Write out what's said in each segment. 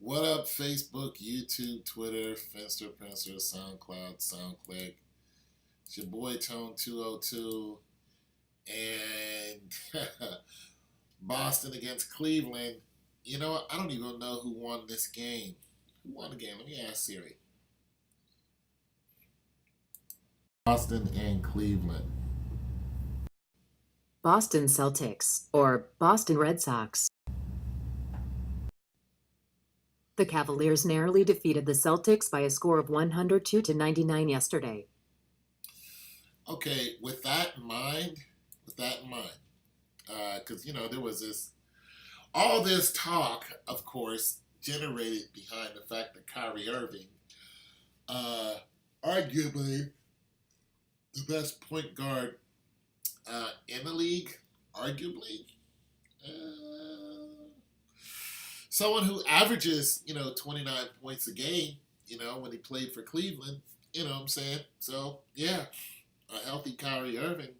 What up, Facebook, YouTube, Twitter, Finster, Pinster, SoundCloud, SoundClick? It's your boy Tone202, and Boston against Cleveland. You know what? I don't even know who won this game. Who won the game? Let me ask Siri. Boston and Cleveland. Boston Celtics, or Boston Red Sox. The Cavaliers narrowly defeated the Celtics by a score of 102-99 yesterday. Okay, with that in mind, because there was all this talk, of course, generated behind the fact that Kyrie Irving, arguably the best point guard in the league, arguably. Someone who averages, 29 points a game, when he played for Cleveland, you know what I'm saying? So, yeah, a healthy Kyrie Irving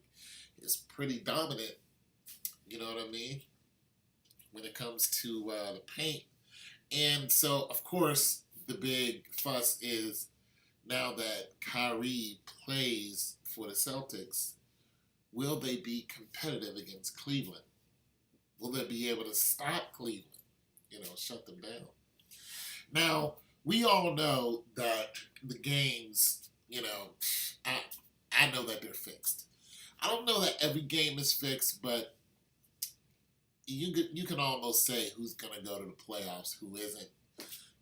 is pretty dominant, you know what I mean, when it comes to the paint. And so, of course, the big fuss is now that Kyrie plays for the Celtics, will they be competitive against Cleveland? Will they be able to stop Cleveland? Shut them down. Now, we all know that the games, I know that they're fixed. I don't know that every game is fixed, but you can almost say who's going to go to the playoffs, who isn't,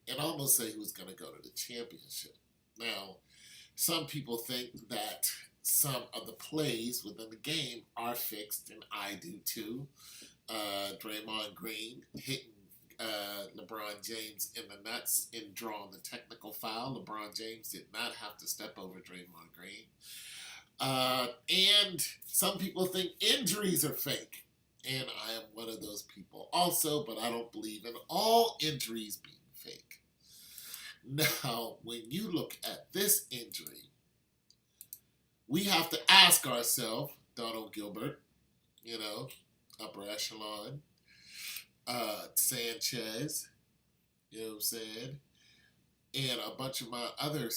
and almost say who's going to go to the championship. Now, some people think that some of the plays within the game are fixed, and I do too. Draymond Green hitting LeBron James in the nuts in drawing the technical foul. LeBron James did not have to step over Draymond Green. And some people think injuries are fake. And I am one of those people also, but I don't believe in all injuries being fake. Now, when you look at this injury, we have to ask ourselves, Donald Gilbert, upper echelon, Sanchez, you know what I'm saying, and a bunch of my other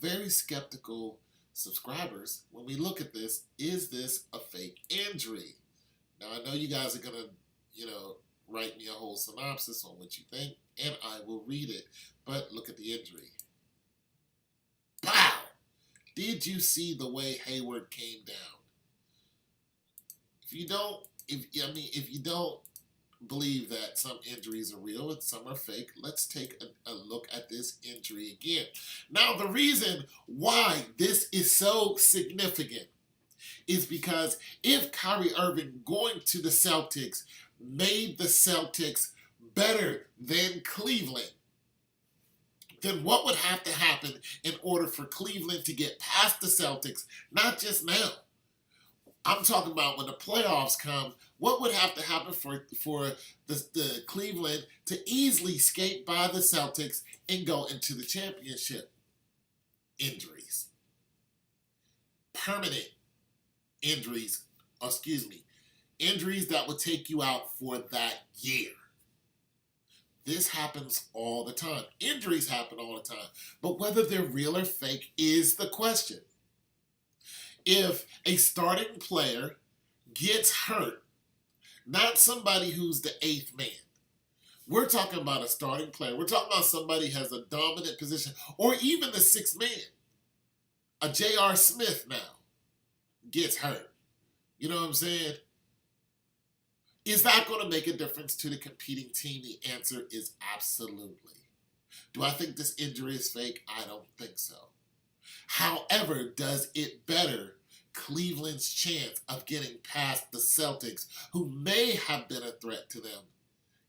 very skeptical subscribers, when we look at this, is this a fake injury? Now, I know you guys are going to, write me a whole synopsis on what you think, and I will read it, but look at the injury. Pow! Did you see the way Hayward came down? If you don't believe that some injuries are real and some are fake, let's take a look at this injury again. Now, the reason why this is so significant is because if Kyrie Irving going to the Celtics made the Celtics better than Cleveland, then what would have to happen in order for Cleveland to get past the Celtics? Not just now. I'm talking about when the playoffs come, what would have to happen for the Cleveland to easily skate by the Celtics and go into the championship? Injuries. Permanent injuries, injuries that would take you out for that year. This happens all the time. Injuries happen all the time. But whether they're real or fake is the question. If a starting player gets hurt, not somebody who's the eighth man. We're talking about a starting player. We're talking about somebody who has a dominant position, or even the sixth man. A J.R. Smith now gets hurt. You know what I'm saying? Is that going to make a difference to the competing team? The answer is absolutely. Do I think this injury is fake? I don't think so. However, does it better Cleveland's chance of getting past the Celtics, who may have been a threat to them?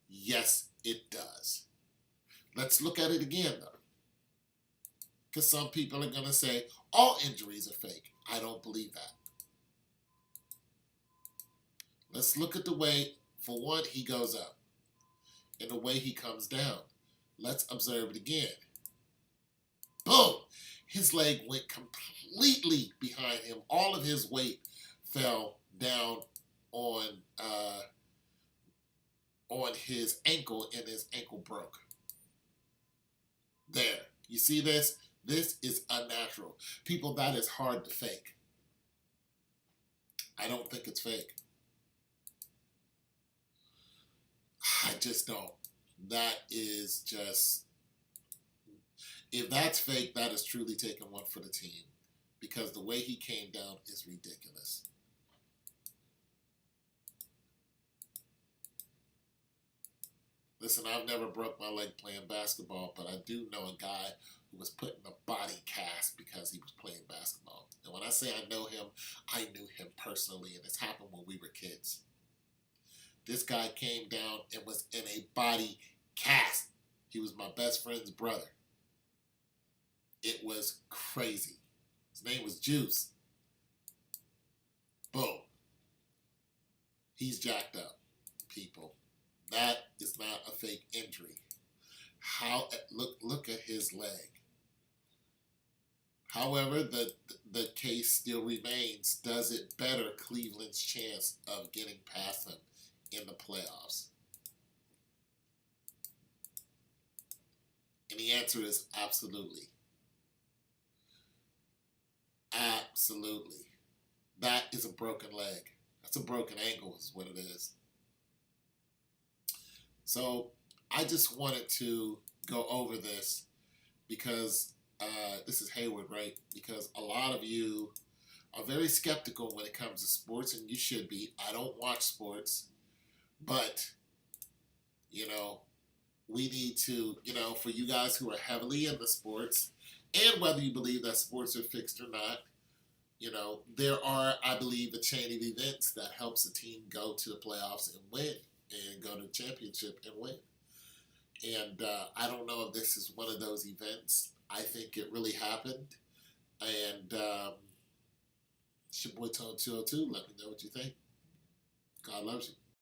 Yes, it does. Let's look at it again, though. Because some people are going to say, all injuries are fake. I don't believe that. Let's look at the way, for one, he goes up and the way he comes down. Let's observe it again. Boom! His leg went completely behind him. All of his weight fell down on his ankle, and his ankle broke. There. You see this? This is unnatural. People, that is hard to fake. I don't think it's fake. I just don't. That is just, if that's fake, that is truly taking one for the team. Because the way he came down is ridiculous. Listen, I've never broke my leg playing basketball, but I do know a guy who was put in a body cast because he was playing basketball. And when I say I know him, I knew him personally, and it's happened when we were kids. This guy came down and was in a body cast. He was my best friend's brother. It was crazy. His name was Juice. Boom. He's jacked up, people. That is not a fake injury. Look at his leg. However, the case still remains. Does it better Cleveland's chance of getting past him in the playoffs? And the answer is absolutely. Absolutely. That is a broken leg. That's a broken ankle is what it is. So I just wanted to go over this because this is Hayward, right? Because a lot of you are very skeptical when it comes to sports, and you should be. I don't watch sports, but, we need to, for you guys who are heavily into sports, and whether you believe that sports are fixed or not, there are, I believe, a chain of events that helps a team go to the playoffs and win, and go to the championship and win. And I don't know if this is one of those events. I think it really happened. And it's your boy Tone 202. Let me know what you think. God loves you.